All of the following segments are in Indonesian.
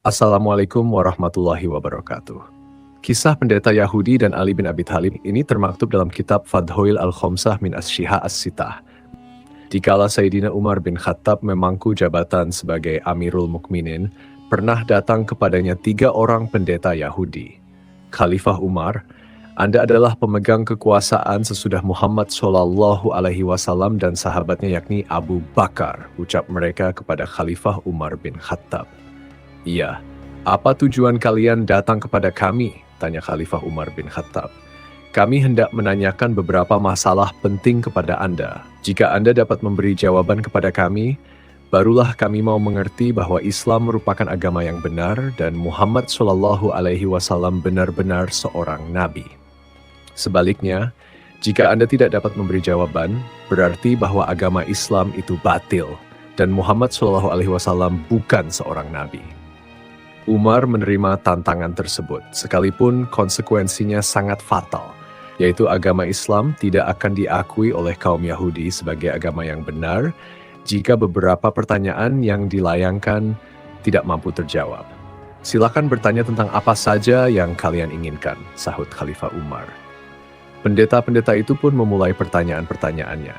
Assalamualaikum warahmatullahi wabarakatuh. Kisah pendeta Yahudi dan Ali bin Abi Thalib ini termaktub dalam kitab Fadhoil al-Khomsah min Asy-Syiha As-Sittah. Dikala Sayyidina Umar bin Khattab memangku jabatan sebagai Amirul Mukminin, pernah datang kepadanya 3 orang pendeta Yahudi. Khalifah Umar, Anda adalah pemegang kekuasaan sesudah Muhammad SAW dan sahabatnya yakni Abu Bakar, ucap mereka kepada Khalifah Umar bin Khattab. Iya, apa tujuan kalian datang kepada kami? Tanya Khalifah Umar bin Khattab. Kami hendak menanyakan beberapa masalah penting kepada Anda. Jika Anda dapat memberi jawaban kepada kami, barulah kami mau mengerti bahwa Islam merupakan agama yang benar dan Muhammad SAW benar-benar seorang nabi. Sebaliknya, jika Anda tidak dapat memberi jawaban, berarti bahwa agama Islam itu batil dan Muhammad SAW bukan seorang nabi. Umar menerima tantangan tersebut, sekalipun konsekuensinya sangat fatal, yaitu agama Islam tidak akan diakui oleh kaum Yahudi sebagai agama yang benar jika beberapa pertanyaan yang dilayangkan tidak mampu terjawab. Silakan bertanya tentang apa saja yang kalian inginkan, sahut Khalifah Umar. Pendeta-pendeta itu pun memulai pertanyaan-pertanyaannya.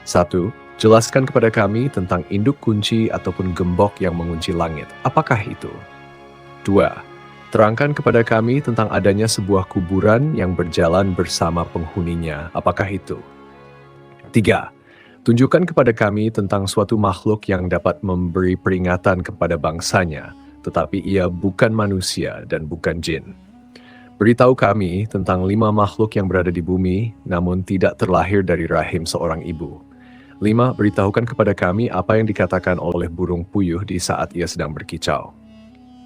1. Jelaskan kepada kami tentang induk kunci ataupun gembok yang mengunci langit. Apakah itu? 2. Terangkan kepada kami tentang adanya sebuah kuburan yang berjalan bersama penghuninya. Apakah itu? 3. Tunjukkan kepada kami tentang suatu makhluk yang dapat memberi peringatan kepada bangsanya, tetapi ia bukan manusia dan bukan jin. Beritahu kami tentang 5 makhluk yang berada di bumi, namun tidak terlahir dari rahim seorang ibu. 5. Beritahukan kepada kami apa yang dikatakan oleh burung puyuh di saat ia sedang berkicau.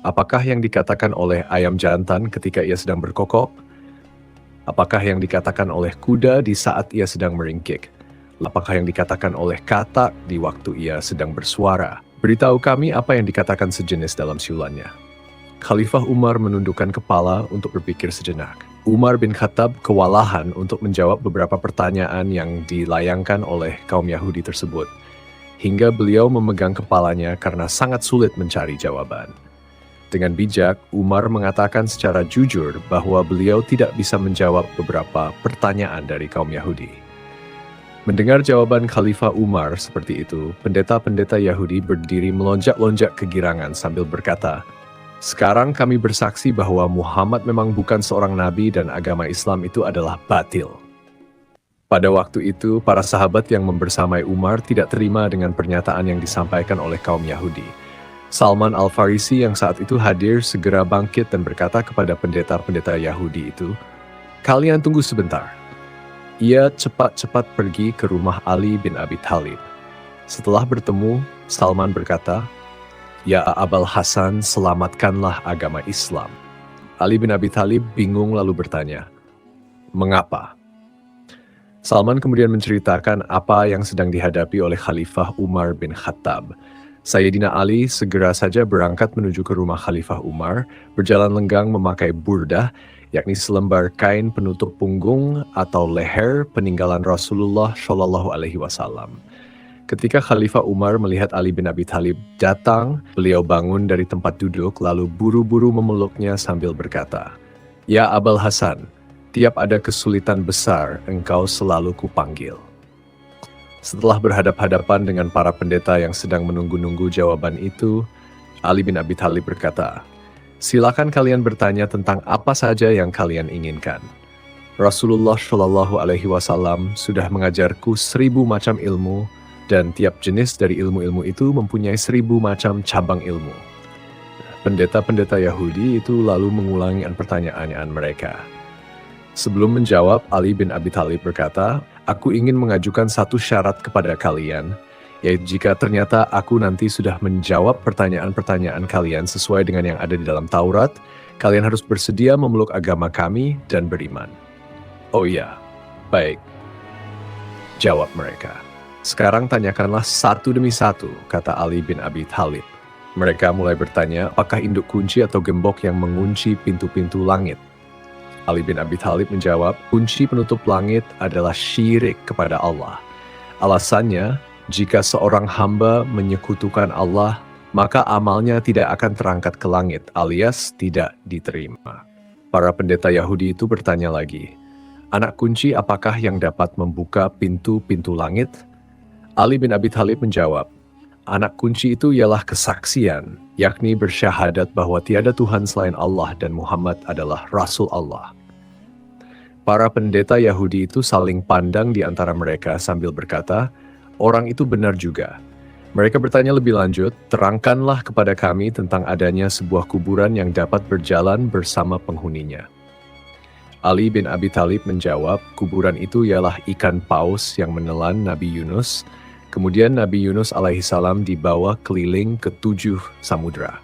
Apakah yang dikatakan oleh ayam jantan ketika ia sedang berkokok? Apakah yang dikatakan oleh kuda di saat ia sedang meringkik? Apakah yang dikatakan oleh katak di waktu ia sedang bersuara? Beritahu kami apa yang dikatakan sejenis dalam siulannya. Khalifah Umar menundukkan kepala untuk berpikir sejenak. Umar bin Khattab kewalahan untuk menjawab beberapa pertanyaan yang dilayangkan oleh kaum Yahudi tersebut, hingga beliau memegang kepalanya karena sangat sulit mencari jawaban. Dengan bijak, Umar mengatakan secara jujur bahwa beliau tidak bisa menjawab beberapa pertanyaan dari kaum Yahudi. Mendengar jawaban Khalifah Umar seperti itu, pendeta-pendeta Yahudi berdiri melonjak-lonjak kegirangan sambil berkata, "Sekarang kami bersaksi bahwa Muhammad memang bukan seorang nabi dan agama Islam itu adalah batil." Pada waktu itu, para sahabat yang membersamai Umar tidak terima dengan pernyataan yang disampaikan oleh kaum Yahudi. Salman Al-Farisi yang saat itu hadir segera bangkit dan berkata kepada pendeta-pendeta Yahudi itu, "Kalian tunggu sebentar." Ia cepat-cepat pergi ke rumah Ali bin Abi Thalib. Setelah bertemu, Salman berkata, "Ya Abul Hasan, selamatkanlah agama Islam." Ali bin Abi Thalib bingung lalu bertanya, "Mengapa?" Salman kemudian menceritakan apa yang sedang dihadapi oleh Khalifah Umar bin Khattab. Sayyidina Ali segera saja berangkat menuju ke rumah Khalifah Umar, berjalan lenggang memakai burdah, yakni selembar kain penutup punggung atau leher peninggalan Rasulullah SAW. Ketika Khalifah Umar melihat Ali bin Abi Thalib datang, beliau bangun dari tempat duduk lalu buru-buru memeluknya sambil berkata, "Ya Abul Hasan, tiap ada kesulitan besar, engkau selalu kupanggil." Setelah berhadap-hadapan dengan para pendeta yang sedang menunggu-nunggu jawaban itu, Ali bin Abi Thalib berkata, "Silakan kalian bertanya tentang apa saja yang kalian inginkan. Rasulullah SAW sudah mengajarku 1000 macam ilmu, dan tiap jenis dari ilmu-ilmu itu mempunyai 1000 macam cabang ilmu." Pendeta-pendeta Yahudi itu lalu mengulangi pertanyaan mereka. Sebelum menjawab, Ali bin Abi Thalib berkata, "Aku ingin mengajukan satu syarat kepada kalian, yaitu jika ternyata aku nanti sudah menjawab pertanyaan-pertanyaan kalian sesuai dengan yang ada di dalam Taurat, kalian harus bersedia memeluk agama kami dan beriman." "Oh iya, baik," jawab mereka. "Sekarang tanyakanlah satu demi satu," kata Ali bin Abi Thalib. Mereka mulai bertanya, apakah induk kunci atau gembok yang mengunci pintu-pintu langit? Ali bin Abi Thalib menjawab, kunci penutup langit adalah syirik kepada Allah. Alasannya, jika seorang hamba menyekutukan Allah, maka amalnya tidak akan terangkat ke langit alias tidak diterima. Para pendeta Yahudi itu bertanya lagi, anak kunci apakah yang dapat membuka pintu-pintu langit? Ali bin Abi Thalib menjawab, anak kunci itu ialah kesaksian, yakni bersyahadat bahwa tiada Tuhan selain Allah dan Muhammad adalah Rasul Allah. Para pendeta Yahudi itu saling pandang di antara mereka sambil berkata, orang itu benar juga. Mereka bertanya lebih lanjut, terangkanlah kepada kami tentang adanya sebuah kuburan yang dapat berjalan bersama penghuninya. Ali bin Abi Thalib menjawab, kuburan itu ialah ikan paus yang menelan Nabi Yunus. Kemudian Nabi Yunus alaihissalam dibawa keliling ke 7 samudra.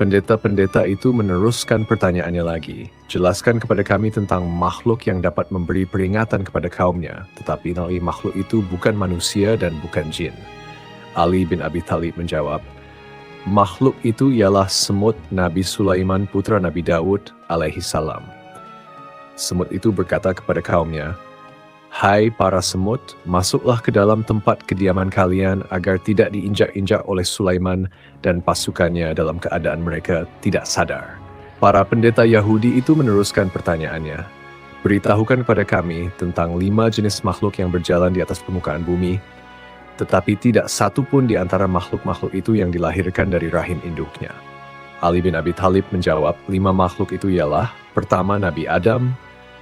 Pendeta-pendeta itu meneruskan pertanyaannya lagi. Jelaskan kepada kami tentang makhluk yang dapat memberi peringatan kepada kaumnya, tetapi makhluk itu bukan manusia dan bukan jin. Ali bin Abi Thalib menjawab, makhluk itu ialah semut Nabi Sulaiman putra Nabi Daud alaihissalam. Semut itu berkata kepada kaumnya, hai para semut, masuklah ke dalam tempat kediaman kalian agar tidak diinjak-injak oleh Sulaiman dan pasukannya dalam keadaan mereka tidak sadar. Para pendeta Yahudi itu meneruskan pertanyaannya, beritahukan kepada kami tentang 5 jenis makhluk yang berjalan di atas permukaan bumi, tetapi tidak satu pun di antara makhluk-makhluk itu yang dilahirkan dari rahim induknya. Ali bin Abi Thalib menjawab, 5 makhluk itu ialah, pertama Nabi Adam,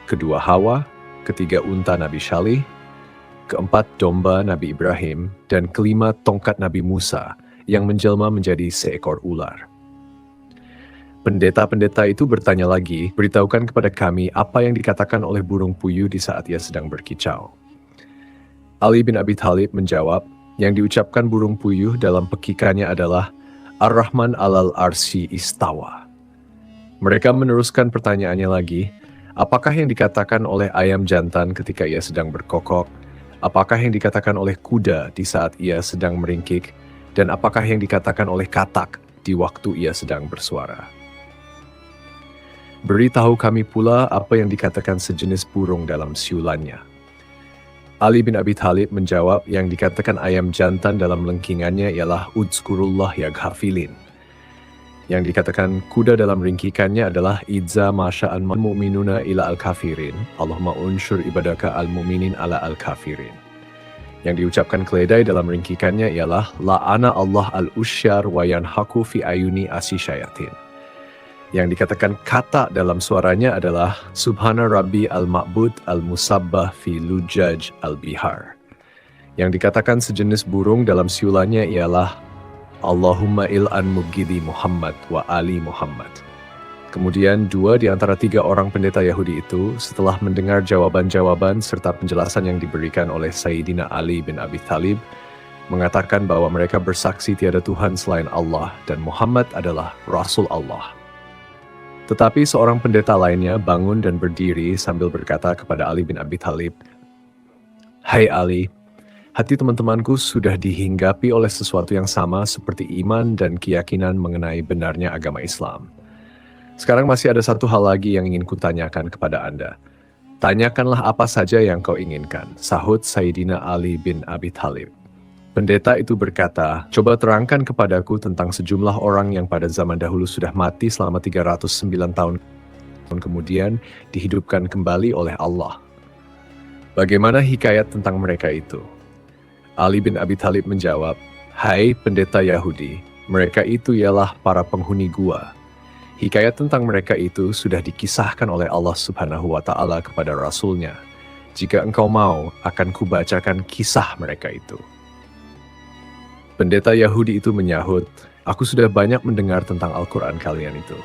kedua Hawa, ketiga unta Nabi Syalih, keempat domba Nabi Ibrahim, dan kelima tongkat Nabi Musa yang menjelma menjadi seekor ular. Pendeta-pendeta itu bertanya lagi, beritahukan kepada kami apa yang dikatakan oleh burung puyuh di saat ia sedang berkicau. Ali bin Abi Thalib menjawab, yang diucapkan burung puyuh dalam pekikannya adalah Ar-Rahman alal arsy istawa. Mereka meneruskan pertanyaannya lagi, apakah yang dikatakan oleh ayam jantan ketika ia sedang berkokok? Apakah yang dikatakan oleh kuda di saat ia sedang meringkik? Dan apakah yang dikatakan oleh katak di waktu ia sedang bersuara? Beritahu kami pula apa yang dikatakan sejenis burung dalam siulannya. Ali bin Abi Thalib menjawab, yang dikatakan ayam jantan dalam lengkingannya ialah Udzkurullah ya ghafilin. Yang dikatakan kuda dalam ringkikannya adalah Idza masya'an mu'minuna ila al-kafirin, Allahumma unsur ibadaka al-mu'minin ala al-kafirin. Yang diucapkan keledai dalam ringkikannya ialah La'ana Allah al-usyar wa yanhaku fi ayuni asisyayatin. Yang dikatakan kata dalam suaranya adalah Subhana Rabbi al-Ma'bud al-Musabbah fi lujaj al-bihar. Yang dikatakan sejenis burung dalam siulannya ialah Allahumma il'an mubghidi Muhammad wa ali Muhammad. Kemudian 2 di antara 3 orang pendeta Yahudi itu setelah mendengar jawaban-jawaban serta penjelasan yang diberikan oleh Sayyidina Ali bin Abi Thalib mengatakan bahwa mereka bersaksi tiada Tuhan selain Allah dan Muhammad adalah Rasul Allah. Tetapi seorang pendeta lainnya bangun dan berdiri sambil berkata kepada Ali bin Abi Thalib, hai Ali, hati teman-temanku sudah dihinggapi oleh sesuatu yang sama seperti iman dan keyakinan mengenai benarnya agama Islam. Sekarang masih ada satu hal lagi yang ingin kutanyakan kepada Anda. Tanyakanlah apa saja yang kau inginkan, sahut Sayyidina Ali bin Abi Thalib. Pendeta itu berkata, coba terangkan kepadaku tentang sejumlah orang yang pada zaman dahulu sudah mati selama 309 tahun kemudian dihidupkan kembali oleh Allah. Bagaimana hikayat tentang mereka itu? Ali bin Abi Thalib menjawab, hai pendeta Yahudi, mereka itu ialah para penghuni gua. Hikayat tentang mereka itu sudah dikisahkan oleh Allah Subhanahu wa Ta'ala kepada Rasulnya. Jika engkau mau, akan kubacakan kisah mereka itu. Pendeta Yahudi itu menyahut, aku sudah banyak mendengar tentang Al-Quran kalian itu.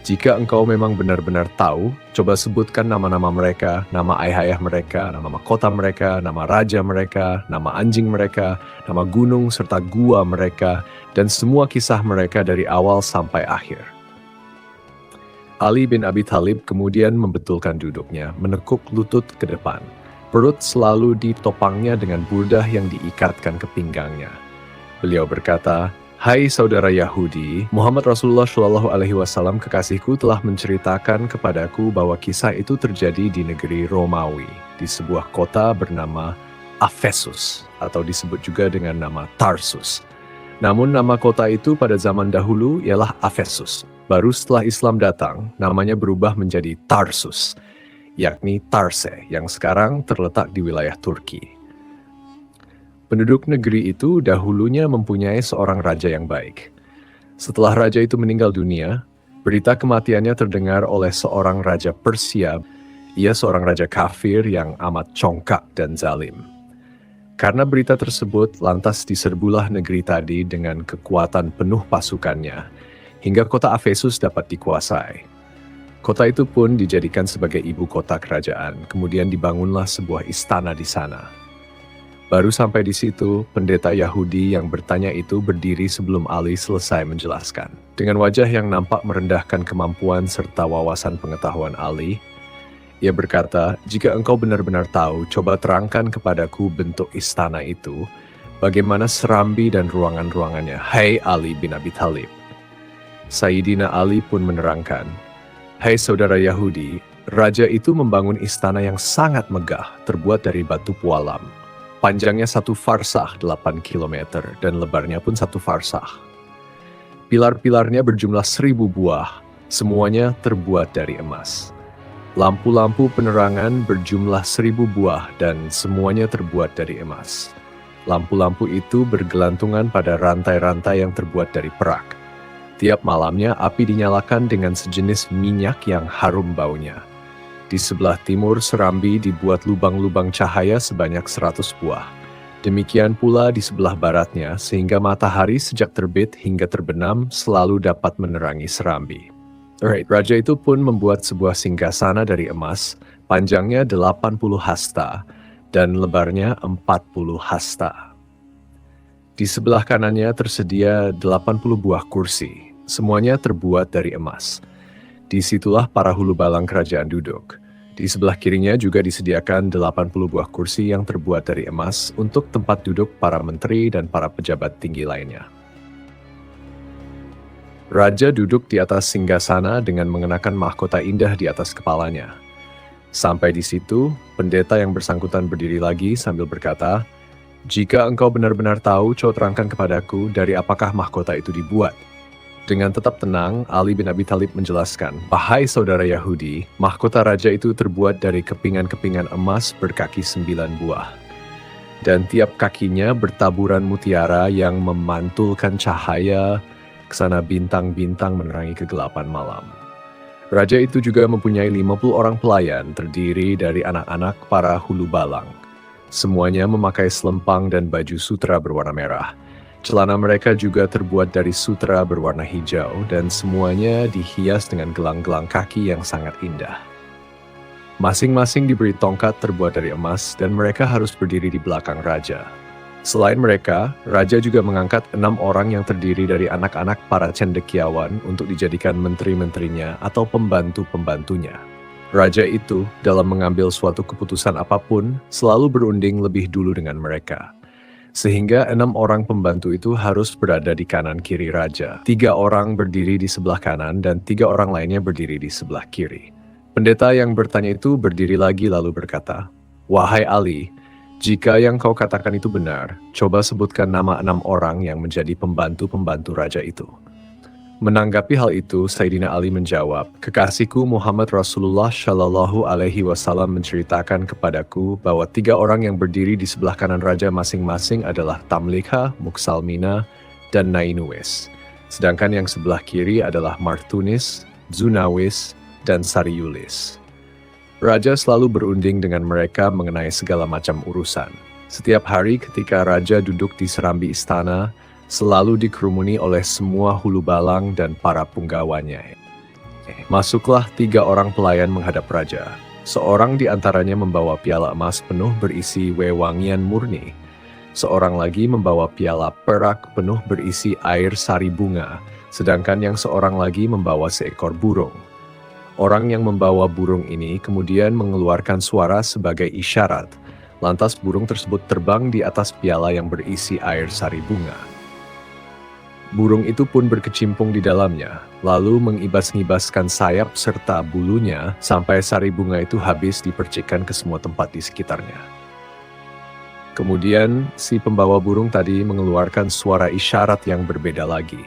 Jika engkau memang benar-benar tahu, coba sebutkan nama-nama mereka, nama ayah-ayah mereka, nama mahkota mereka, nama raja mereka, nama anjing mereka, nama gunung serta gua mereka, dan semua kisah mereka dari awal sampai akhir. Ali bin Abi Thalib kemudian membetulkan duduknya, menekuk lutut ke depan. Perut selalu ditopangnya dengan burdah yang diikatkan ke pinggangnya. Beliau berkata, hai saudara Yahudi, Muhammad Rasulullah Shallallahu Alaihi Wasallam kekasihku telah menceritakan kepadaku bahwa kisah itu terjadi di negeri Romawi, di sebuah kota bernama Efesus, atau disebut juga dengan nama Tarsus. Namun nama kota itu pada zaman dahulu ialah Efesus. Baru setelah Islam datang, namanya berubah menjadi Tarsus, yakni Tarse, yang sekarang terletak di wilayah Turki. Penduduk negeri itu dahulunya mempunyai seorang raja yang baik. Setelah raja itu meninggal dunia, berita kematiannya terdengar oleh seorang raja Persia. Ia seorang raja kafir yang amat congkak dan zalim. Karena berita tersebut, lantas diserbulah negeri tadi dengan kekuatan penuh pasukannya, hingga kota Efesus dapat dikuasai. Kota itu pun dijadikan sebagai ibu kota kerajaan, kemudian dibangunlah sebuah istana di sana. Baru sampai di situ, pendeta Yahudi yang bertanya itu berdiri sebelum Ali selesai menjelaskan. Dengan wajah yang nampak merendahkan kemampuan serta wawasan pengetahuan Ali, ia berkata, "Jika engkau benar-benar tahu, coba terangkan kepadaku bentuk istana itu, bagaimana serambi dan ruangan-ruangannya, hai Ali bin Abi Thalib." Sayyidina Ali pun menerangkan, "Hai saudara Yahudi, raja itu membangun istana yang sangat megah, terbuat dari batu pualam. Panjangnya 1 farsah 8 kilometer dan lebarnya pun 1 farsah. Pilar-pilarnya berjumlah 1000 buah, semuanya terbuat dari emas. Lampu-lampu penerangan berjumlah 1000 buah dan semuanya terbuat dari emas. Lampu-lampu itu bergelantungan pada rantai-rantai yang terbuat dari perak. Tiap malamnya api dinyalakan dengan sejenis minyak yang harum baunya. Di sebelah timur serambi dibuat lubang-lubang cahaya sebanyak 100 buah. Demikian pula di sebelah baratnya, sehingga matahari sejak terbit hingga terbenam selalu dapat menerangi serambi." Alright, raja itu pun membuat sebuah singgasana dari emas, panjangnya 80 hasta dan lebarnya 40 hasta. Di sebelah kanannya tersedia 80 buah kursi, semuanya terbuat dari emas. Disitulah para hulu balang kerajaan duduk. Di sebelah kirinya juga disediakan 80 buah kursi yang terbuat dari emas untuk tempat duduk para menteri dan para pejabat tinggi lainnya. Raja duduk di atas singgasana dengan mengenakan mahkota indah di atas kepalanya. Sampai di situ, pendeta yang bersangkutan berdiri lagi sambil berkata, "Jika engkau benar-benar tahu, coba terangkan kepadaku dari apakah mahkota itu dibuat." Dengan tetap tenang, Ali bin Abi Thalib menjelaskan, "Wahai saudara Yahudi, mahkota raja itu terbuat dari kepingan-kepingan emas berkaki 9 buah. Dan tiap kakinya bertaburan mutiara yang memantulkan cahaya kesana bintang-bintang menerangi kegelapan malam. Raja itu juga mempunyai 50 orang pelayan terdiri dari anak-anak para hulu balang. Semuanya memakai selempang dan baju sutra berwarna merah. Celana mereka juga terbuat dari sutra berwarna hijau dan semuanya dihias dengan gelang-gelang kaki yang sangat indah. Masing-masing diberi tongkat terbuat dari emas dan mereka harus berdiri di belakang raja. Selain mereka, raja juga mengangkat 6 orang yang terdiri dari anak-anak para cendekiawan untuk dijadikan menteri-menterinya atau pembantu-pembantunya. Raja itu, dalam mengambil suatu keputusan apapun, selalu berunding lebih dulu dengan mereka. Sehingga 6 orang pembantu itu harus berada di kanan kiri raja. 3 orang berdiri di sebelah kanan dan 3 orang lainnya berdiri di sebelah kiri. Pendeta yang bertanya itu berdiri lagi lalu berkata, "Wahai Ali, jika yang kau katakan itu benar, coba sebutkan nama 6 orang yang menjadi pembantu-pembantu raja itu." Menanggapi hal itu, Sayyidina Ali menjawab, "Kekasihku Muhammad Rasulullah Shallallahu Alaihi Wasallam menceritakan kepadaku bahwa 3 orang yang berdiri di sebelah kanan raja masing-masing adalah Tamlikha, Muksalmina, dan Nainuwis. Sedangkan yang sebelah kiri adalah Martunis, Zunawis, dan Sariulis. Raja selalu berunding dengan mereka mengenai segala macam urusan. Setiap hari ketika raja duduk di serambi istana, selalu dikerumuni oleh semua hulu balang dan para punggawanya. Masuklah 3 orang pelayan menghadap raja. Seorang di antaranya membawa piala emas penuh berisi wewangian murni. Seorang lagi membawa piala perak penuh berisi air sari bunga, sedangkan yang seorang lagi membawa seekor burung. Orang yang membawa burung ini kemudian mengeluarkan suara sebagai isyarat. Lantas burung tersebut terbang di atas piala yang berisi air sari bunga. Burung itu pun berkecimpung di dalamnya, lalu mengibas-ngibaskan sayap serta bulunya sampai sari bunga itu habis dipercikkan ke semua tempat di sekitarnya. Kemudian si pembawa burung tadi mengeluarkan suara isyarat yang berbeda lagi.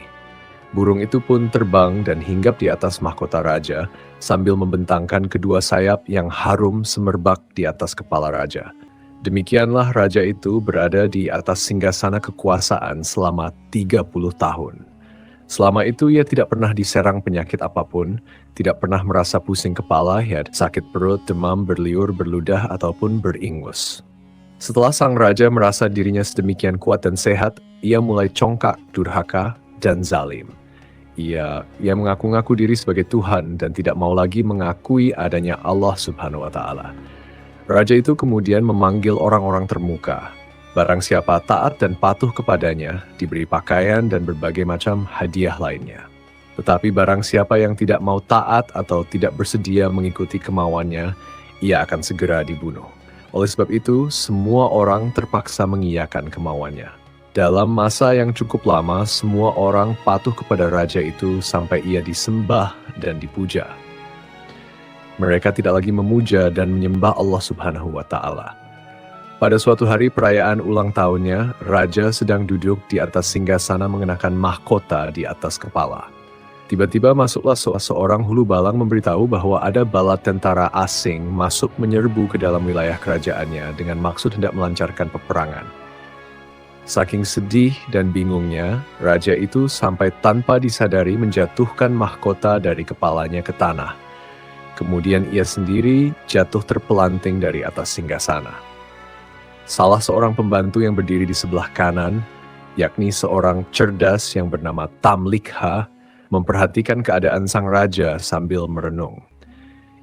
Burung itu pun terbang dan hinggap di atas mahkota raja sambil membentangkan kedua sayap yang harum semerbak di atas kepala raja. Demikianlah raja itu berada di atas singgasana kekuasaan selama 30 tahun. Selama itu ia tidak pernah diserang penyakit apapun, tidak pernah merasa pusing kepala, ya sakit perut, demam, berliur, berludah, ataupun beringus. Setelah sang raja merasa dirinya sedemikian kuat dan sehat, ia mulai congkak, durhaka, dan zalim. Ia mengaku-ngaku diri sebagai Tuhan dan tidak mau lagi mengakui adanya Allah Subhanahu wa Ta'ala. Raja itu kemudian memanggil orang-orang termuka. Barang siapa taat dan patuh kepadanya, diberi pakaian dan berbagai macam hadiah lainnya. Tetapi barang siapa yang tidak mau taat atau tidak bersedia mengikuti kemauannya, ia akan segera dibunuh. Oleh sebab itu, semua orang terpaksa mengiyakan kemauannya. Dalam masa yang cukup lama, semua orang patuh kepada raja itu sampai ia disembah dan dipuja. Mereka tidak lagi memuja dan menyembah Allah Subhanahu wa Ta'ala. Pada suatu hari perayaan ulang tahunnya, raja sedang duduk di atas singgasana mengenakan mahkota di atas kepala. Tiba-tiba masuklah seorang hulu balang memberitahu bahwa ada bala tentara asing masuk menyerbu ke dalam wilayah kerajaannya dengan maksud hendak melancarkan peperangan. Saking sedih dan bingungnya, raja itu sampai tanpa disadari menjatuhkan mahkota dari kepalanya ke tanah. Kemudian ia sendiri jatuh terpelanting dari atas singgasana. Salah seorang pembantu yang berdiri di sebelah kanan, yakni seorang cerdas yang bernama Tamlikha, memperhatikan keadaan sang raja sambil merenung.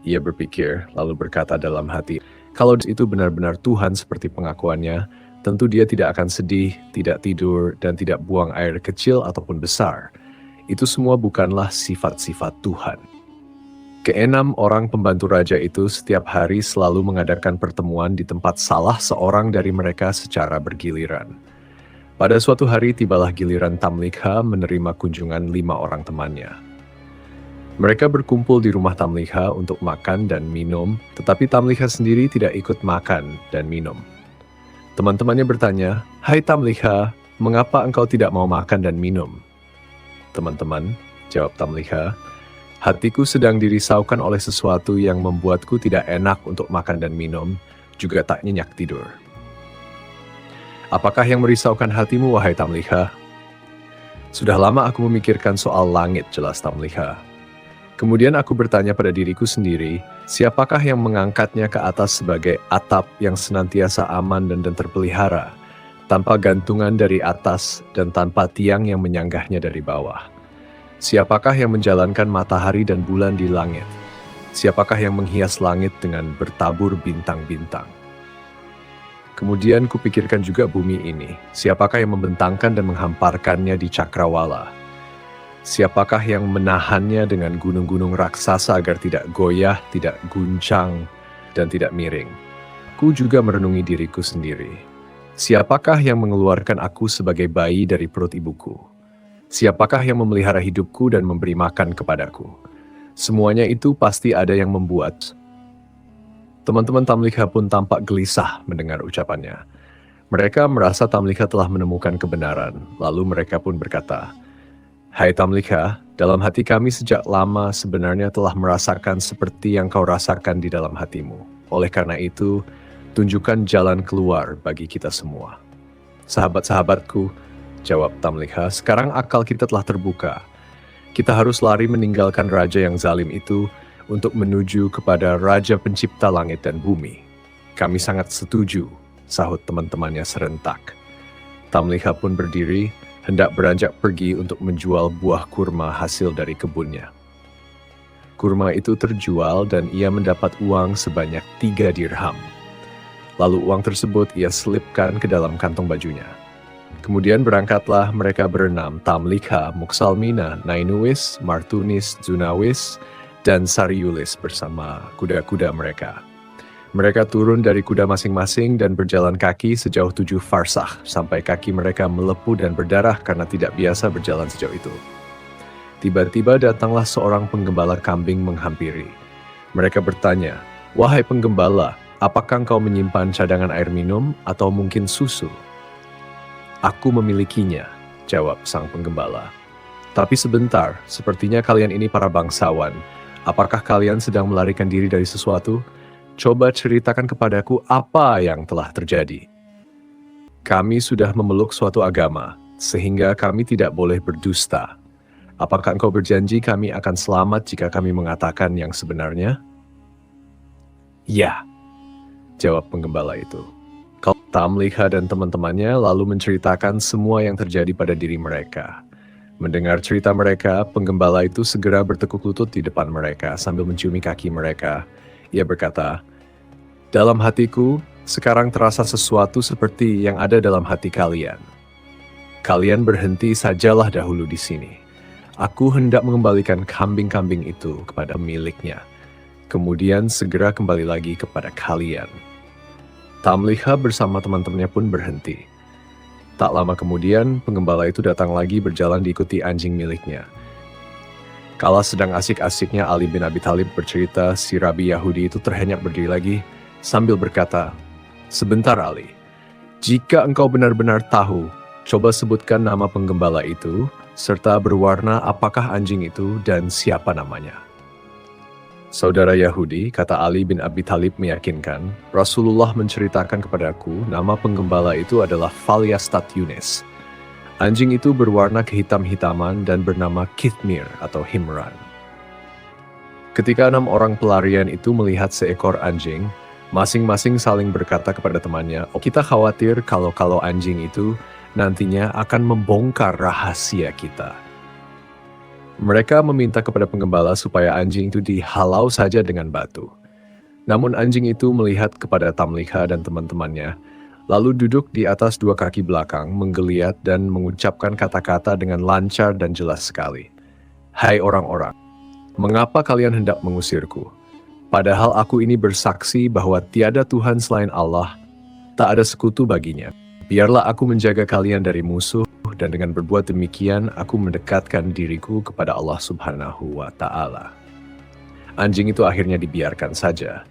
Ia berpikir, lalu berkata dalam hati, kalau itu benar-benar Tuhan seperti pengakuannya, tentu dia tidak akan sedih, tidak tidur, dan tidak buang air kecil ataupun besar. Itu semua bukanlah sifat-sifat Tuhan. Keenam orang pembantu raja itu setiap hari selalu mengadakan pertemuan di tempat salah seorang dari mereka secara bergiliran. Pada suatu hari tibalah giliran Tamlikha menerima kunjungan 5 orang temannya. Mereka berkumpul di rumah Tamlikha untuk makan dan minum, tetapi Tamlikha sendiri tidak ikut makan dan minum. Teman-temannya bertanya, "Hai Tamlikha, mengapa engkau tidak mau makan dan minum?" "Teman-teman," jawab Tamlikha, "hatiku sedang dirisaukan oleh sesuatu yang membuatku tidak enak untuk makan dan minum, juga tak nyenyak tidur." "Apakah yang merisaukan hatimu, wahai Tamlikha?" "Sudah lama aku memikirkan soal langit," jelas Tamlikha. "Kemudian aku bertanya pada diriku sendiri, siapakah yang mengangkatnya ke atas sebagai atap yang senantiasa aman dan terpelihara, tanpa gantungan dari atas dan tanpa tiang yang menyanggahnya dari bawah? Siapakah yang menjalankan matahari dan bulan di langit? Siapakah yang menghias langit dengan bertabur bintang-bintang? Kemudian kupikirkan juga bumi ini, siapakah yang membentangkan dan menghamparkannya di cakrawala? Siapakah yang menahannya dengan gunung-gunung raksasa agar tidak goyah, tidak guncang, dan tidak miring? Ku juga merenungi diriku sendiri. Siapakah yang mengeluarkan aku sebagai bayi dari perut ibuku? Siapakah yang memelihara hidupku dan memberi makan kepadaku? Semuanya itu pasti ada yang membuat. Teman-teman Tamlikha pun tampak gelisah mendengar ucapannya. Mereka merasa Tamlikha telah menemukan kebenaran, lalu mereka pun berkata, "Hai Tamlikha, dalam hati kami sejak lama sebenarnya telah merasakan seperti yang kau rasakan di dalam hatimu. Oleh karena itu, tunjukkan jalan keluar bagi kita semua." "Sahabat-sahabatku," jawab Tamlikha, "sekarang akal kita telah terbuka. Kita harus lari meninggalkan raja yang zalim itu untuk menuju kepada Raja Pencipta langit dan bumi." "Kami sangat setuju," sahut teman-temannya serentak. Tamlikha pun berdiri, hendak beranjak pergi untuk menjual buah kurma hasil dari kebunnya. Kurma itu terjual dan ia mendapat uang sebanyak 3 dirham. Lalu uang tersebut ia selipkan ke dalam kantong bajunya. Kemudian berangkatlah mereka berenam, Tamlikha, Muksalmina, Nainuwis, Martunis, Zunawis, dan Sariulis bersama kuda-kuda mereka. Mereka turun dari kuda masing-masing dan berjalan kaki sejauh 7 farsakh sampai kaki mereka melepuh dan berdarah karena tidak biasa berjalan sejauh itu. Tiba-tiba datanglah seorang penggembala kambing menghampiri. Mereka bertanya, "Wahai penggembala, Apakah engkau menyimpan cadangan air minum atau mungkin susu?" "Aku memilikinya," jawab sang penggembala. "Tapi sebentar, sepertinya kalian ini para bangsawan. Apakah kalian sedang melarikan diri dari sesuatu? Coba ceritakan kepadaku apa yang telah terjadi." "Kami sudah memeluk suatu agama, sehingga kami tidak boleh berdusta. Apakah engkau berjanji kami akan selamat jika kami mengatakan yang sebenarnya?" "Ya," jawab penggembala itu. Tamliha dan teman-temannya lalu menceritakan semua yang terjadi pada diri mereka. Mendengar cerita mereka, penggembala itu segera bertekuk lutut di depan mereka sambil menciumi kaki mereka. Ia berkata, "Dalam hatiku, sekarang terasa sesuatu seperti yang ada dalam hati kalian. Kalian berhenti sajalah dahulu di sini. Aku hendak mengembalikan kambing-kambing itu kepada miliknya. Kemudian segera kembali lagi kepada kalian." Tamliha bersama teman-temannya pun berhenti. Tak lama kemudian, penggembala itu datang lagi berjalan diikuti anjing miliknya. Kala sedang asik-asiknya Ali bin Abi Thalib bercerita, si Rabi Yahudi itu terhenyak berdiri lagi sambil berkata, "Sebentar Ali, jika engkau benar-benar tahu, coba sebutkan nama penggembala itu, serta berwarna apakah anjing itu dan siapa namanya." "Saudara Yahudi," kata Ali bin Abi Thalib meyakinkan, "Rasulullah menceritakan kepadaku nama penggembala itu adalah Falyastat Yunis. Anjing itu berwarna kehitam-hitaman dan bernama Kithmir atau Himran." Ketika 6 orang pelarian itu melihat seekor anjing, masing-masing saling berkata kepada temannya, "Kita khawatir kalau anjing itu nantinya akan membongkar rahasia kita." Mereka meminta kepada penggembala supaya anjing itu dihalau saja dengan batu. Namun anjing itu melihat kepada Tamliha dan teman-temannya, lalu duduk di atas 2 kaki belakang, menggeliat dan mengucapkan kata-kata dengan lancar dan jelas sekali. "Hai orang-orang, mengapa kalian hendak mengusirku? Padahal aku ini bersaksi bahwa tiada Tuhan selain Allah, tak ada sekutu baginya. Biarlah aku menjaga kalian dari musuh, dan dengan berbuat demikian aku mendekatkan diriku kepada Allah Subhanahu wa Ta'ala." Anjing itu akhirnya dibiarkan saja.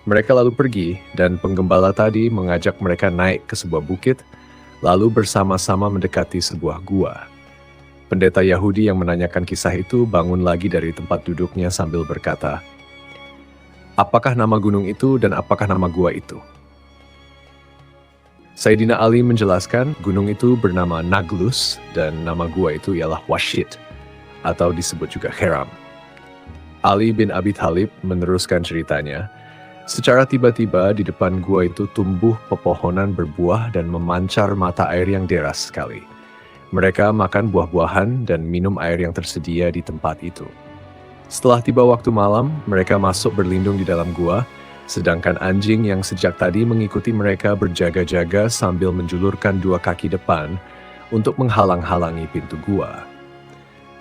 Mereka lalu pergi, dan penggembala tadi mengajak mereka naik ke sebuah bukit, lalu bersama-sama mendekati sebuah gua. Pendeta Yahudi yang menanyakan kisah itu bangun lagi dari tempat duduknya sambil berkata, "Apakah nama gunung itu dan apakah nama gua itu?" Sayyidina Ali menjelaskan gunung itu bernama Naglus dan nama gua itu ialah Washid atau disebut juga Heram. Ali bin Abi Thalib meneruskan ceritanya, "Secara tiba-tiba di depan gua itu tumbuh pepohonan berbuah dan memancar mata air yang deras sekali. Mereka makan buah-buahan dan minum air yang tersedia di tempat itu. Setelah tiba waktu malam, mereka masuk berlindung di dalam gua, sedangkan anjing yang sejak tadi mengikuti mereka berjaga-jaga sambil menjulurkan 2 kaki depan untuk menghalang-halangi pintu gua.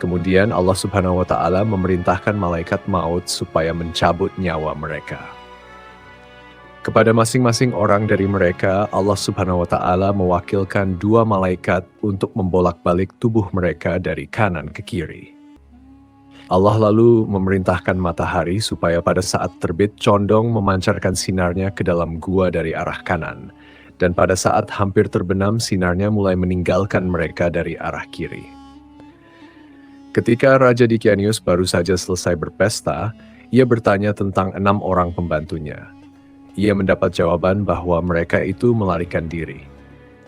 Kemudian Allah Subhanahu wa Ta'ala memerintahkan malaikat maut supaya mencabut nyawa mereka. Kepada masing-masing orang dari mereka, Allah Subhanahu wa Ta'ala mewakilkan 2 malaikat untuk membolak-balik tubuh mereka dari kanan ke kiri. Allah lalu memerintahkan matahari supaya pada saat terbit condong memancarkan sinarnya ke dalam gua dari arah kanan, dan pada saat hampir terbenam sinarnya mulai meninggalkan mereka dari arah kiri. Ketika Raja Dicanius baru saja selesai berpesta, ia bertanya tentang 6 orang pembantunya. Ia mendapat jawaban bahwa mereka itu melarikan diri.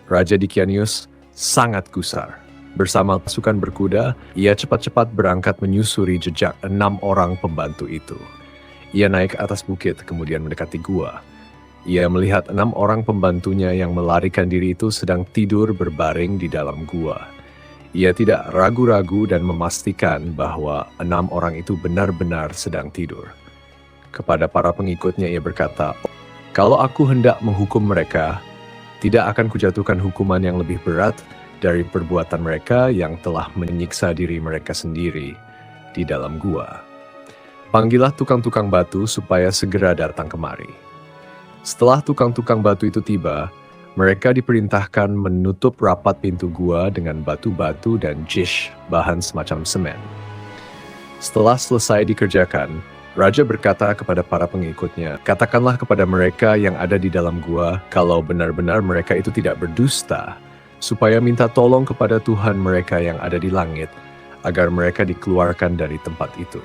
Raja Dicanius sangat gusar. Bersama pasukan berkuda, ia cepat-cepat berangkat menyusuri jejak 6 orang pembantu itu. Ia naik ke atas bukit, kemudian mendekati gua. Ia melihat 6 orang pembantunya yang melarikan diri itu sedang tidur berbaring di dalam gua. Ia tidak ragu-ragu dan memastikan bahwa 6 orang itu benar-benar sedang tidur. Kepada para pengikutnya ia berkata, "Kalau aku hendak menghukum mereka, tidak akan kujatuhkan hukuman yang lebih berat dari perbuatan mereka yang telah menyiksa diri mereka sendiri di dalam gua. Panggillah tukang-tukang batu supaya segera datang kemari." Setelah tukang-tukang batu itu tiba, mereka diperintahkan menutup rapat pintu gua dengan batu-batu dan jish, bahan semacam semen. Setelah selesai dikerjakan, Raja berkata kepada para pengikutnya, "Katakanlah kepada mereka yang ada di dalam gua, kalau benar-benar mereka itu tidak berdusta, supaya minta tolong kepada Tuhan mereka yang ada di langit, agar mereka dikeluarkan dari tempat itu."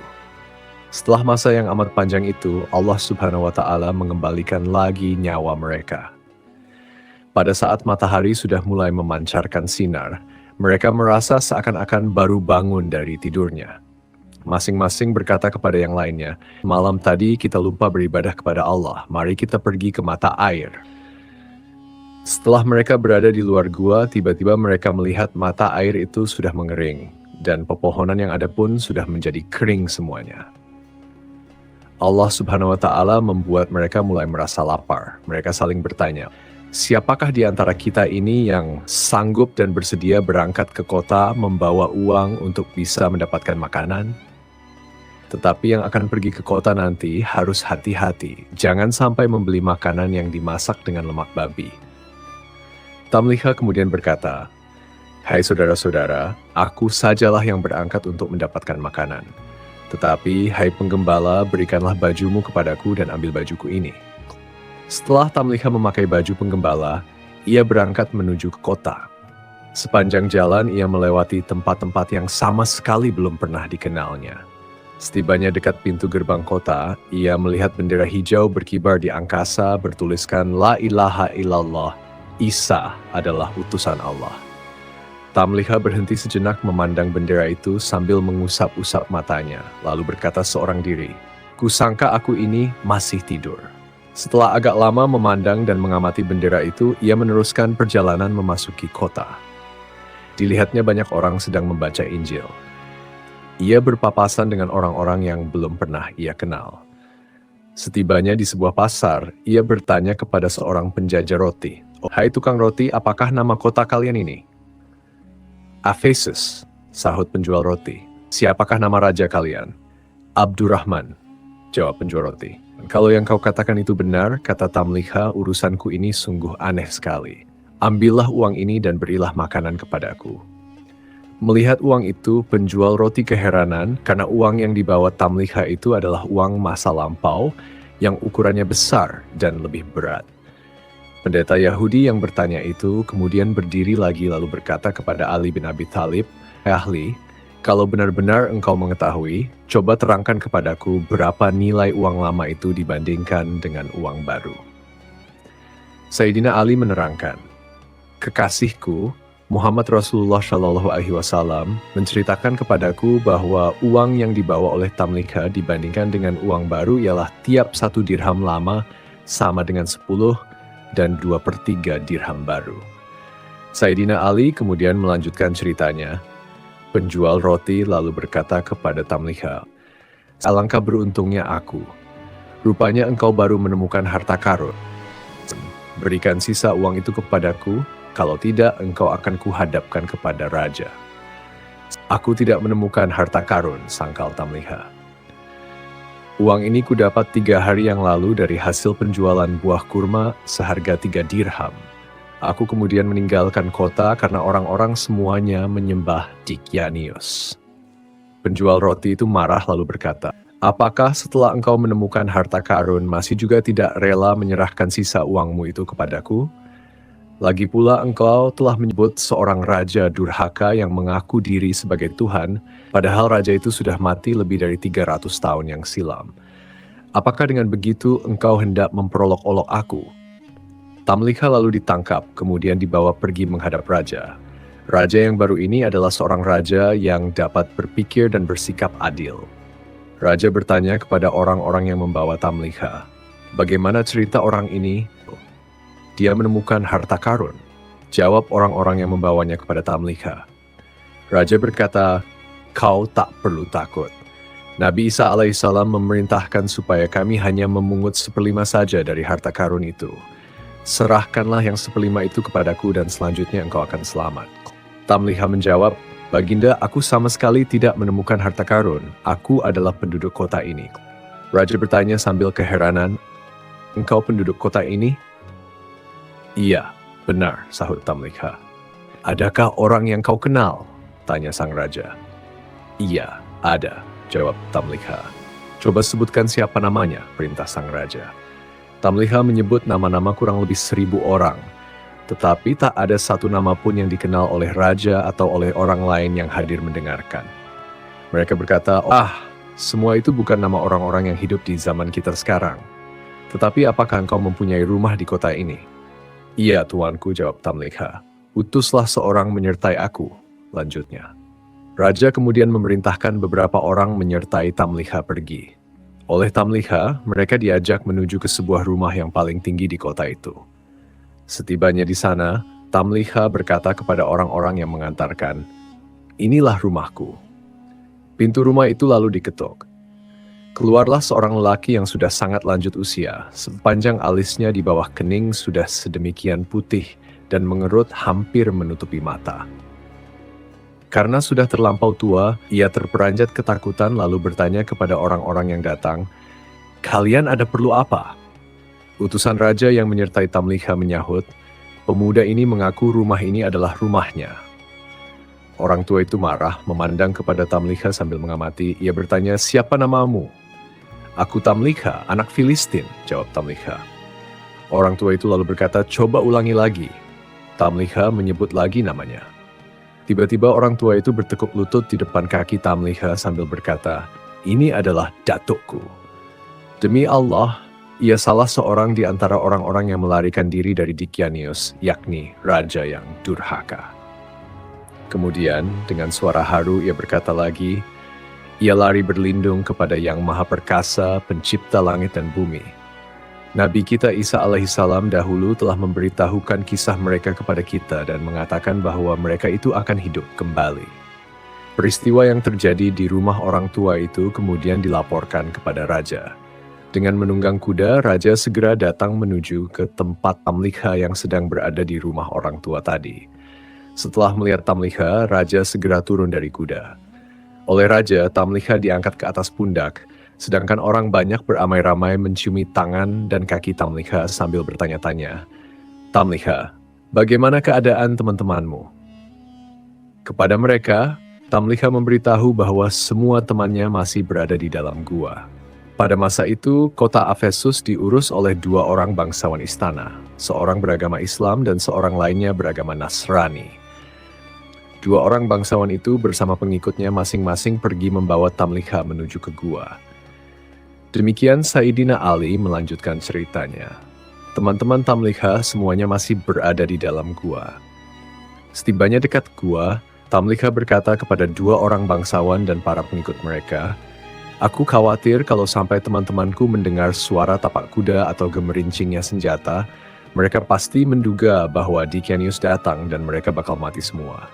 Setelah masa yang amat panjang itu, Allah Subhanahu wa Ta'ala mengembalikan lagi nyawa mereka. Pada saat matahari sudah mulai memancarkan sinar, mereka merasa seakan-akan baru bangun dari tidurnya. Masing-masing berkata kepada yang lainnya, "Malam tadi kita lupa beribadah kepada Allah, mari kita pergi ke mata air." Setelah mereka berada di luar gua, tiba-tiba mereka melihat mata air itu sudah mengering, dan pepohonan yang ada pun sudah menjadi kering semuanya. Allah Subhanahu wa Ta'ala membuat mereka mulai merasa lapar. Mereka saling bertanya, "Siapakah di antara kita ini yang sanggup dan bersedia berangkat ke kota membawa uang untuk bisa mendapatkan makanan?" Tetapi yang akan pergi ke kota nanti harus hati-hati, jangan sampai membeli makanan yang dimasak dengan lemak babi. Tamliha kemudian berkata, "Hai saudara-saudara, aku sajalah yang berangkat untuk mendapatkan makanan. Tetapi, hai penggembala, berikanlah bajumu kepadaku dan ambil bajuku ini." Setelah Tamliha memakai baju penggembala, ia berangkat menuju ke kota. Sepanjang jalan ia melewati tempat-tempat yang sama sekali belum pernah dikenalnya. Setibanya dekat pintu gerbang kota, ia melihat bendera hijau berkibar di angkasa bertuliskan La ilaha illallah, Isa adalah utusan Allah. Tamliha berhenti sejenak memandang bendera itu sambil mengusap-usap matanya, lalu berkata seorang diri, "Kusangka aku ini masih tidur." Setelah agak lama memandang dan mengamati bendera itu, ia meneruskan perjalanan memasuki kota. Dilihatnya banyak orang sedang membaca Injil. Ia berpapasan dengan orang-orang yang belum pernah ia kenal. Setibanya di sebuah pasar, ia bertanya kepada seorang penjajah roti, "Hai tukang roti, apakah nama kota kalian ini?" "Efesus," sahut penjual roti. "Siapakah nama raja kalian?" "Abdurrahman," jawab penjual roti. "Kalau yang kau katakan itu benar," kata Tamliha, "urusanku ini sungguh aneh sekali. Ambillah uang ini dan berilah makanan kepadaku." Melihat uang itu, penjual roti keheranan karena uang yang dibawa Tamliha itu adalah uang masa lampau yang ukurannya besar dan lebih berat. Pendeta Yahudi yang bertanya itu kemudian berdiri lagi lalu berkata kepada Ali bin Abi Thalib, "Ahli, kalau benar-benar engkau mengetahui, coba terangkan kepadaku berapa nilai uang lama itu dibandingkan dengan uang baru." Sayyidina Ali menerangkan, "Kekasihku, Muhammad Rasulullah Shallallahu Alaihi Wasallam menceritakan kepadaku bahwa uang yang dibawa oleh Tamliha dibandingkan dengan uang baru ialah tiap 1 dirham lama sama dengan 10 dan 2/3 dirham baru." Sayyidina Ali kemudian melanjutkan ceritanya. Penjual roti lalu berkata kepada Tamliha, "Alangkah beruntungnya aku. Rupanya engkau baru menemukan harta karun. Berikan sisa uang itu kepadaku. Kalau tidak, engkau akan kuhadapkan kepada raja." "Aku tidak menemukan harta karun," sangkal Tamliha. "Uang ini kudapat 3 hari yang lalu dari hasil penjualan buah kurma seharga 3 dirham. Aku kemudian meninggalkan kota karena orang-orang semuanya menyembah Dikyanius." Penjual roti itu marah lalu berkata, "Apakah setelah engkau menemukan harta karun masih juga tidak rela menyerahkan sisa uangmu itu kepadaku? Lagi pula engkau telah menyebut seorang raja durhaka yang mengaku diri sebagai Tuhan, padahal raja itu sudah mati lebih dari 300 tahun yang silam. Apakah dengan begitu engkau hendak memperolok-olok aku?" Tamliha lalu ditangkap, kemudian dibawa pergi menghadap raja. Raja yang baru ini adalah seorang raja yang dapat berpikir dan bersikap adil. Raja bertanya kepada orang-orang yang membawa Tamliha, "Bagaimana cerita orang ini?" "Dia menemukan harta karun," jawab orang-orang yang membawanya kepada Tamliha. Raja berkata, "Kau tak perlu takut. Nabi Isa alaihissalam memerintahkan supaya kami hanya memungut 1/5 saja dari harta karun itu. Serahkanlah yang 1/5 itu kepadaku dan selanjutnya engkau akan selamat." Tamliha menjawab, "Baginda, aku sama sekali tidak menemukan harta karun. Aku adalah penduduk kota ini." Raja bertanya sambil keheranan, "Engkau penduduk kota ini?" "Iya, benar," sahut Tamliha. "Adakah orang yang kau kenal?" tanya sang raja. "Iya, ada," jawab Tamliha. Coba sebutkan siapa namanya, perintah sang raja. Tamliha menyebut nama-nama kurang lebih 1.000 orang, tetapi tak ada satu nama pun yang dikenal oleh raja atau oleh orang lain yang hadir mendengarkan. Mereka berkata, semua itu bukan nama orang-orang yang hidup di zaman kita sekarang. Tetapi apakah engkau mempunyai rumah di kota ini? Iya, tuanku, jawab Tamliha. Utuslah seorang menyertai aku, lanjutnya. Raja kemudian memerintahkan beberapa orang menyertai Tamliha pergi. Oleh Tamliha, mereka diajak menuju ke sebuah rumah yang paling tinggi di kota itu. Setibanya di sana, Tamliha berkata kepada orang-orang yang mengantarkan, "Inilah rumahku." Pintu rumah itu lalu diketuk. Keluarlah seorang lelaki yang sudah sangat lanjut usia, sepanjang alisnya di bawah kening sudah sedemikian putih dan mengerut hampir menutupi mata. Karena sudah terlampau tua, ia terperanjat ketakutan lalu bertanya kepada orang-orang yang datang, "Kalian ada perlu apa?" Utusan raja yang menyertai Tamliha menyahut, "Pemuda ini mengaku rumah ini adalah rumahnya." Orang tua itu marah, memandang kepada Tamliha sambil mengamati. Ia bertanya, "Siapa namamu?" "Aku Tamliha, anak Filistin," jawab Tamliha. Orang tua itu lalu berkata, "Coba ulangi lagi." Tamliha menyebut lagi namanya. Tiba-tiba orang tua itu bertekuk lutut di depan kaki Tamliha sambil berkata, "Ini adalah datukku." Demi Allah, ia salah seorang di antara orang-orang yang melarikan diri dari Dicanius, yakni raja yang durhaka. Kemudian, dengan suara haru ia berkata lagi, ia lari berlindung kepada Yang Maha Perkasa, pencipta langit dan bumi. Nabi kita Isa alaihissalam dahulu telah memberitahukan kisah mereka kepada kita dan mengatakan bahwa mereka itu akan hidup kembali. Peristiwa yang terjadi di rumah orang tua itu kemudian dilaporkan kepada raja. Dengan menunggang kuda, raja segera datang menuju ke tempat Tamliha yang sedang berada di rumah orang tua tadi. Setelah melihat Tamliha, raja segera turun dari kuda. Oleh raja, Tamliha diangkat ke atas pundak, sedangkan orang banyak beramai-ramai menciumi tangan dan kaki Tamliha sambil bertanya-tanya, "Tamliha, bagaimana keadaan teman-temanmu?" Kepada mereka, Tamliha memberitahu bahwa semua temannya masih berada di dalam gua. Pada masa itu, kota Efesus diurus oleh 2 orang bangsawan istana, seorang beragama Islam dan seorang lainnya beragama Nasrani. 2 orang bangsawan itu bersama pengikutnya masing-masing pergi membawa Tamliha menuju ke gua. Demikian Sayyidina Ali melanjutkan ceritanya. Teman-teman Tamliha semuanya masih berada di dalam gua. Setibanya dekat gua, Tamliha berkata kepada 2 orang bangsawan dan para pengikut mereka, "Aku khawatir kalau sampai teman-temanku mendengar suara tapak kuda atau gemerincingnya senjata, mereka pasti menduga bahwa Dicanius datang dan mereka bakal mati semua.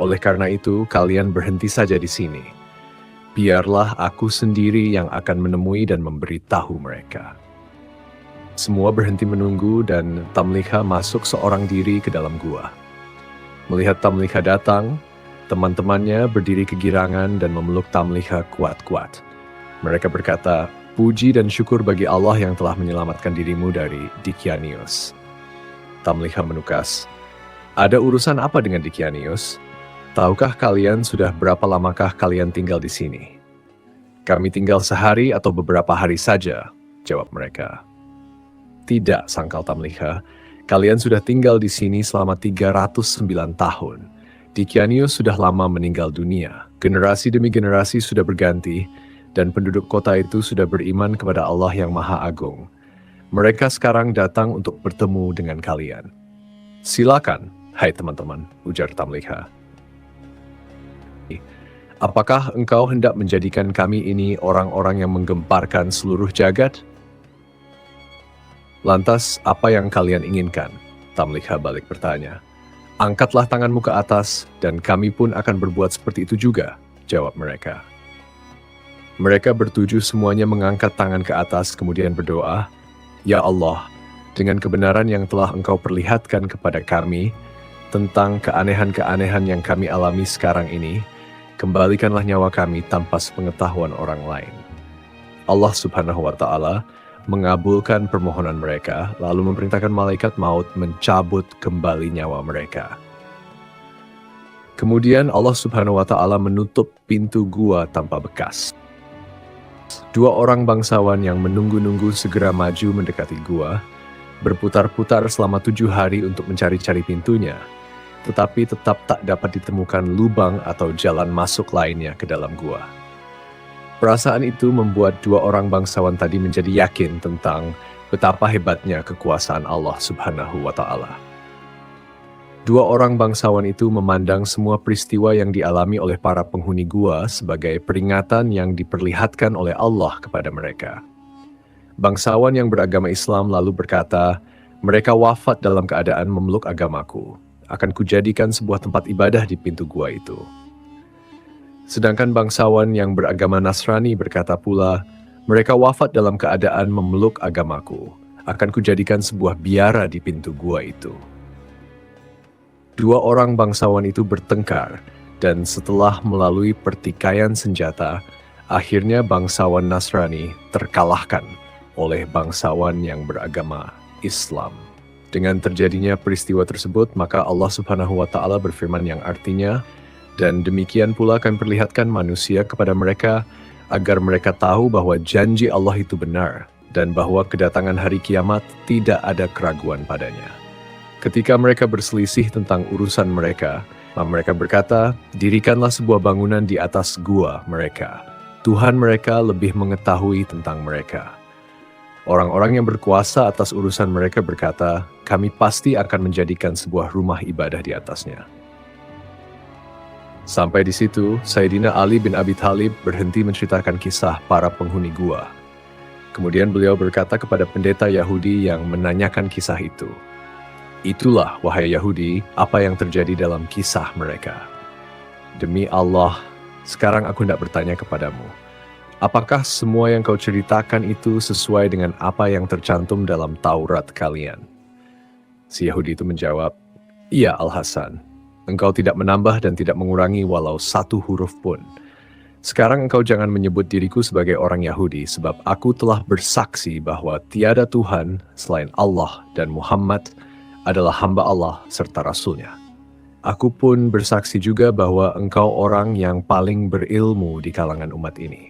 Oleh karena itu, kalian berhenti saja di sini. Biarlah aku sendiri yang akan menemui dan memberitahu mereka." Semua berhenti menunggu dan Tamliha masuk seorang diri ke dalam gua. Melihat Tamliha datang, teman-temannya berdiri kegirangan dan memeluk Tamliha kuat-kuat. Mereka berkata, "Puji dan syukur bagi Allah yang telah menyelamatkan dirimu dari Dicanius." Tamliha menukas, "Ada urusan apa dengan Dicanius? Tahukah kalian sudah berapa lamakah kalian tinggal di sini?" "Kami tinggal sehari atau beberapa hari saja," jawab mereka. "Tidak," sangkal Tamliha, "kalian sudah tinggal di sini selama 309 tahun. Dicanius sudah lama meninggal dunia. Generasi demi generasi sudah berganti, dan penduduk kota itu sudah beriman kepada Allah yang Maha Agung. Mereka sekarang datang untuk bertemu dengan kalian." "Silakan, hai teman-teman," ujar Tamliha. "Apakah engkau hendak menjadikan kami ini orang-orang yang menggemparkan seluruh jagat?" "Lantas, apa yang kalian inginkan?" Tamliha balik bertanya. "Angkatlah tanganmu ke atas, dan kami pun akan berbuat seperti itu juga," jawab mereka. Mereka bertujuh semuanya mengangkat tangan ke atas kemudian berdoa, "Ya Allah, dengan kebenaran yang telah Engkau perlihatkan kepada kami tentang keanehan-keanehan yang kami alami sekarang ini, kembalikanlah nyawa kami tanpa sepengetahuan orang lain." Allah Subhanahu wa Ta'ala mengabulkan permohonan mereka, lalu memerintahkan malaikat maut mencabut kembali nyawa mereka. Kemudian Allah Subhanahu wa Ta'ala menutup pintu gua tanpa bekas. Dua orang bangsawan yang menunggu-nunggu segera maju mendekati gua, berputar-putar selama 7 hari untuk mencari-cari pintunya, tetapi tetap tak dapat ditemukan lubang atau jalan masuk lainnya ke dalam gua. Perasaan itu membuat dua orang bangsawan tadi menjadi yakin tentang betapa hebatnya kekuasaan Allah Subhanahu wa Ta'ala. Dua orang bangsawan itu memandang semua peristiwa yang dialami oleh para penghuni gua sebagai peringatan yang diperlihatkan oleh Allah kepada mereka. Bangsawan yang beragama Islam lalu berkata, mereka wafat dalam keadaan memeluk agamaku. Akan kujadikan sebuah tempat ibadah di pintu gua itu. Sedangkan bangsawan yang beragama Nasrani berkata pula, mereka wafat dalam keadaan memeluk agamaku. Akan kujadikan sebuah biara di pintu gua itu. Dua orang bangsawan itu bertengkar, dan setelah melalui pertikaian senjata, akhirnya bangsawan Nasrani terkalahkan oleh bangsawan yang beragama Islam. Dengan terjadinya peristiwa tersebut, maka Allah Subhanahu wa Ta'ala berfirman yang artinya, dan demikian pula kami perlihatkan manusia kepada mereka, agar mereka tahu bahwa janji Allah itu benar, dan bahwa kedatangan hari kiamat tidak ada keraguan padanya. Ketika mereka berselisih tentang urusan mereka berkata, dirikanlah sebuah bangunan di atas gua mereka. Tuhan mereka lebih mengetahui tentang mereka. Orang-orang yang berkuasa atas urusan mereka berkata, kami pasti akan menjadikan sebuah rumah ibadah di atasnya. Sampai di situ, Sayyidina Ali bin Abi Thalib berhenti menceritakan kisah para penghuni gua. Kemudian beliau berkata kepada pendeta Yahudi yang menanyakan kisah itu, itulah, wahai Yahudi, apa yang terjadi dalam kisah mereka. Demi Allah, sekarang aku hendak bertanya kepadamu, apakah semua yang kau ceritakan itu sesuai dengan apa yang tercantum dalam Taurat kalian? Si Yahudi itu menjawab, iya Al-Hasan, engkau tidak menambah dan tidak mengurangi walau satu huruf pun. Sekarang engkau jangan menyebut diriku sebagai orang Yahudi, sebab aku telah bersaksi bahwa tiada Tuhan selain Allah dan Muhammad adalah hamba Allah serta Rasul-Nya. Aku pun bersaksi juga bahwa engkau orang yang paling berilmu di kalangan umat ini.